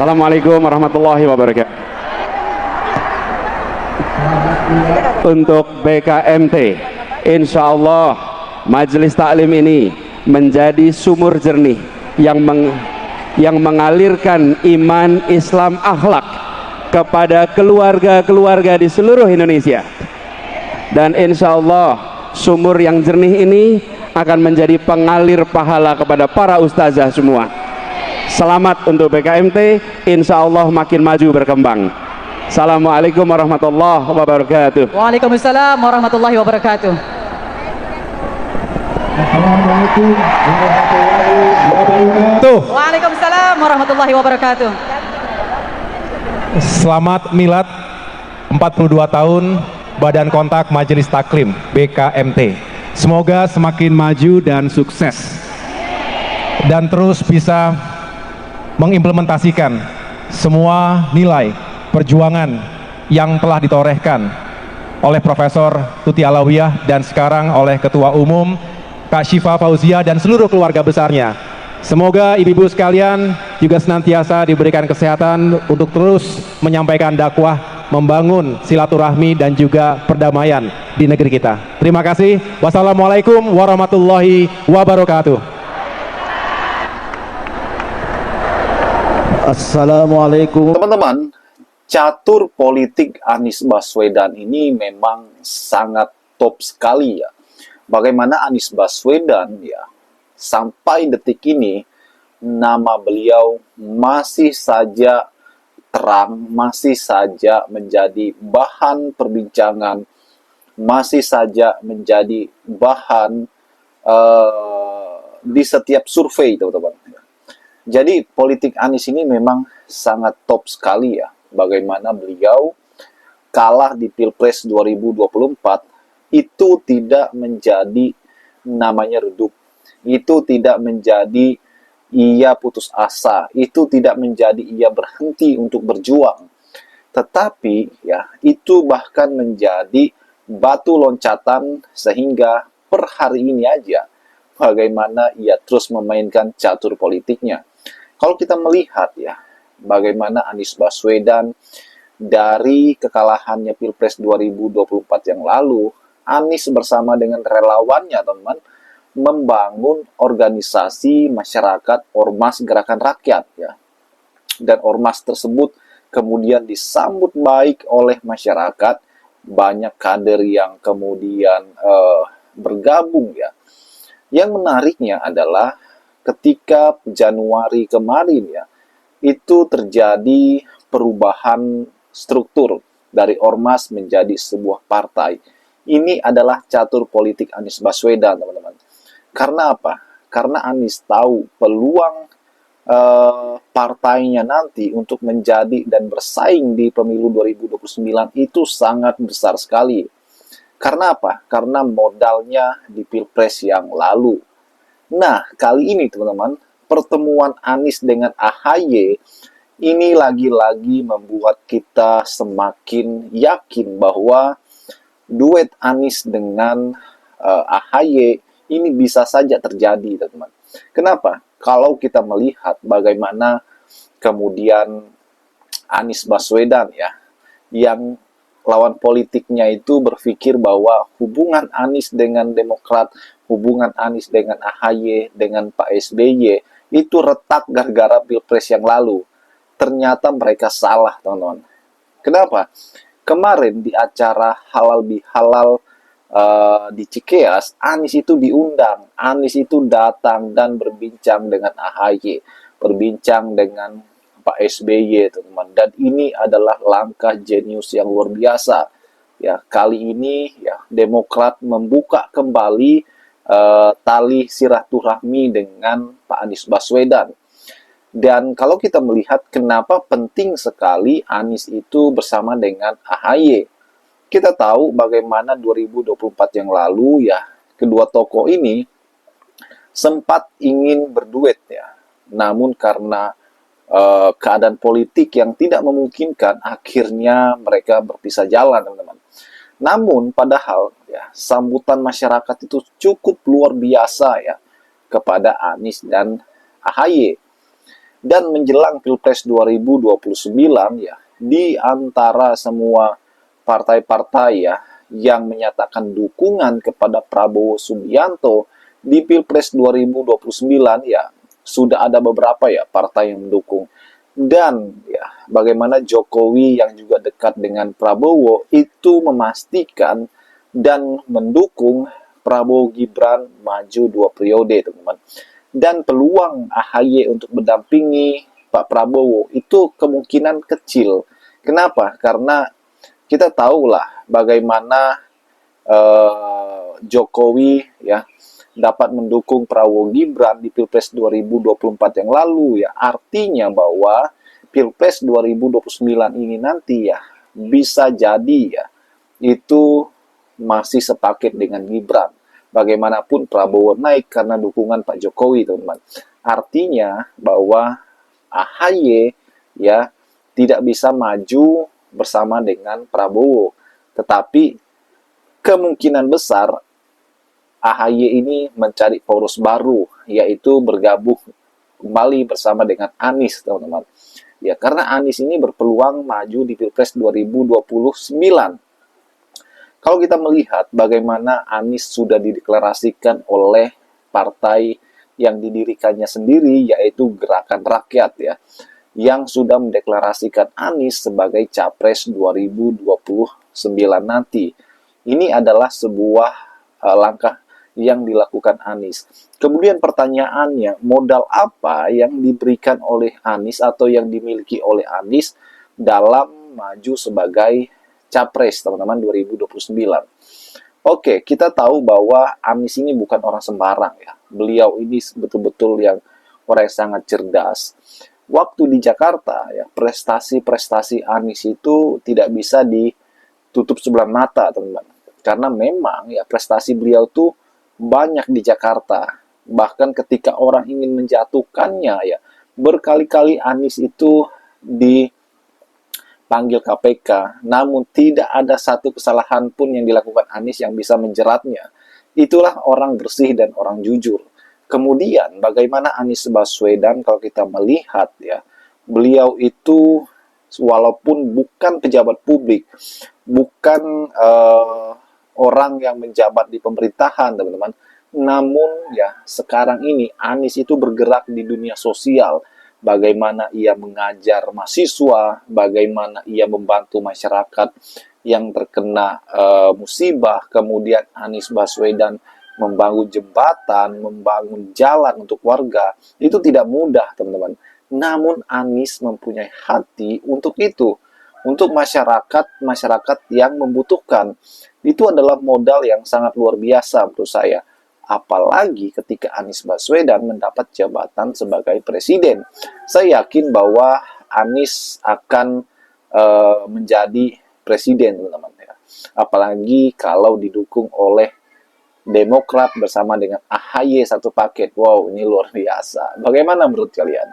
Assalamualaikum warahmatullahi wabarakatuh. Untuk BKMT, insya Allah Majelis Taklim ini menjadi sumur jernih yang mengalirkan iman, Islam, akhlak kepada keluarga-keluarga di seluruh Indonesia. Dan insya Allah sumur yang jernih ini akan menjadi pengalir pahala kepada para ustazah semua. Selamat untuk BKMT, insya Allah makin maju berkembang. Assalamualaikum warahmatullahi wabarakatuh. Waalaikumsalam warahmatullahi wabarakatuh. Assalamualaikum warahmatullahi wabarakatuh. Waalaikumsalam warahmatullahi wabarakatuh. Selamat milad 42 tahun Badan Kontak Majelis Taklim BKMT. Semoga semakin maju dan sukses dan terus bisa mengimplementasikan semua nilai perjuangan yang telah ditorehkan oleh Profesor Tuti Alawiyah dan sekarang oleh Ketua Umum Kak Syifa Fauzia dan seluruh keluarga besarnya. Semoga ibu-ibu sekalian juga senantiasa diberikan kesehatan untuk terus menyampaikan dakwah, membangun silaturahmi dan juga perdamaian di negeri kita. Terima kasih. Wassalamualaikum warahmatullahi wabarakatuh. Assalamualaikum. Teman-teman, catur politik Anies Baswedan ini memang sangat top sekali ya. Bagaimana Anies Baswedan ya, sampai detik ini nama beliau masih saja terang, masih saja menjadi bahan perbincangan, masih saja menjadi bahan di setiap survei, teman-teman. Jadi politik Anies ini memang sangat top sekali ya. Bagaimana beliau kalah di Pilpres 2024 itu tidak menjadi namanya redup. Itu tidak menjadi ia putus asa. Itu tidak menjadi ia berhenti untuk berjuang. Tetapi ya itu bahkan menjadi batu loncatan sehingga per hari ini aja bagaimana ia terus memainkan catur politiknya. Kalau kita melihat ya, bagaimana Anies Baswedan dari kekalahannya Pilpres 2024 yang lalu, Anies bersama dengan relawannya, teman-teman, membangun organisasi masyarakat Ormas Gerakan Rakyat ya. Dan Ormas tersebut kemudian disambut baik oleh masyarakat, banyak kader yang kemudian bergabung ya. Yang menariknya adalah ketika Januari kemarin ya, itu terjadi perubahan struktur dari Ormas menjadi sebuah partai. Ini adalah catur politik Anies Baswedan, teman-teman. Karena apa? Karena Anies tahu peluang partainya nanti untuk menjadi dan bersaing di pemilu 2029 itu sangat besar sekali. Karena apa? Karena modalnya di Pilpres yang lalu. Nah, kali ini teman-teman, pertemuan Anies dengan AHY ini lagi-lagi membuat kita semakin yakin bahwa duet Anies dengan AHY ini bisa saja terjadi, teman-teman. Kenapa? Kalau kita melihat bagaimana kemudian Anies Baswedan ya, yang lawan politiknya itu berpikir bahwa hubungan Anies dengan Demokrat, hubungan Anies dengan AHY, dengan Pak SBY, itu retak gara-gara Pilpres yang lalu. Ternyata mereka salah, teman-teman. Kenapa? Kemarin di acara Halal Bihalal di Cikeas, Anies itu diundang. Anies itu datang dan berbincang dengan AHY, berbincang dengan Pak SBY, teman-teman. Dan ini adalah langkah jenius yang luar biasa. Ya, kali ini ya Demokrat membuka kembali tali silaturahmi dengan Pak Anies Baswedan. Dan kalau kita melihat kenapa penting sekali Anies itu bersama dengan AHY. Kita tahu bagaimana 2024 yang lalu ya kedua tokoh ini sempat ingin berduet ya. Namun karena keadaan politik yang tidak memungkinkan, akhirnya mereka berpisah jalan, teman-teman. Namun, padahal ya, sambutan masyarakat itu cukup luar biasa ya kepada Anies dan AHY. Dan menjelang Pilpres 2029 ya, di antara semua partai-partai ya yang menyatakan dukungan kepada Prabowo Subianto di Pilpres 2029 ya, sudah ada beberapa ya partai yang mendukung. Dan ya, bagaimana Jokowi yang juga dekat dengan Prabowo itu memastikan dan mendukung Prabowo Gibran maju 2 periode, teman-teman. Dan peluang AHY untuk mendampingi Pak Prabowo itu kemungkinan kecil. Kenapa? Karena kita tahulah bagaimana Jokowi ya dapat mendukung Prabowo Gibran di Pilpres 2024 yang lalu ya. Artinya bahwa Pilpres 2029 ini nanti ya bisa jadi ya itu masih sepaket dengan Gibran. Bagaimanapun Prabowo naik karena dukungan Pak Jokowi, teman-teman. Artinya bahwa AHY ya tidak bisa maju bersama dengan Prabowo. Tetapi kemungkinan besar AHY ini mencari poros baru, yaitu bergabung kembali bersama dengan Anies, teman-teman. Ya, karena Anies ini berpeluang maju di Pilpres 2029. Kalau kita melihat bagaimana Anies sudah dideklarasikan oleh partai yang didirikannya sendiri, yaitu Gerakan Rakyat ya, yang sudah mendeklarasikan Anies sebagai Capres 2029 nanti. Ini adalah sebuah langkah yang dilakukan Anies. Kemudian pertanyaannya, modal apa yang diberikan oleh Anies atau yang dimiliki oleh Anies dalam maju sebagai Capres, teman-teman, 2029? Oke, kita tahu bahwa Anies ini bukan orang sembarang ya. Beliau ini betul-betul yang orang yang sangat cerdas. Waktu di Jakarta ya, prestasi-prestasi Anies itu tidak bisa ditutup sebelah mata, teman-teman. Karena memang ya prestasi beliau tuh banyak di Jakarta. Bahkan ketika orang ingin menjatuhkannya ya, berkali-kali Anies itu dipanggil KPK, namun tidak ada satu kesalahan pun yang dilakukan Anies yang bisa menjeratnya. Itulah orang bersih dan orang jujur. Kemudian bagaimana Anies Baswedan, kalau kita melihat ya, beliau itu walaupun bukan pejabat publik, bukan orang yang menjabat di pemerintahan, teman-teman, namun ya sekarang ini Anies itu bergerak di dunia sosial. Bagaimana ia mengajar mahasiswa, bagaimana ia membantu masyarakat yang terkena musibah. Kemudian Anies Baswedan membangun jembatan, membangun jalan untuk warga. Itu tidak mudah, teman-teman. Namun Anies mempunyai hati untuk itu, untuk masyarakat yang membutuhkan. Itu adalah modal yang sangat luar biasa menurut saya. Apalagi ketika Anies Baswedan mendapat jabatan sebagai presiden. Saya yakin bahwa Anies akan menjadi presiden, teman-teman. Apalagi kalau didukung oleh Demokrat bersama dengan AHY satu paket. Wow, ini luar biasa. Bagaimana menurut kalian?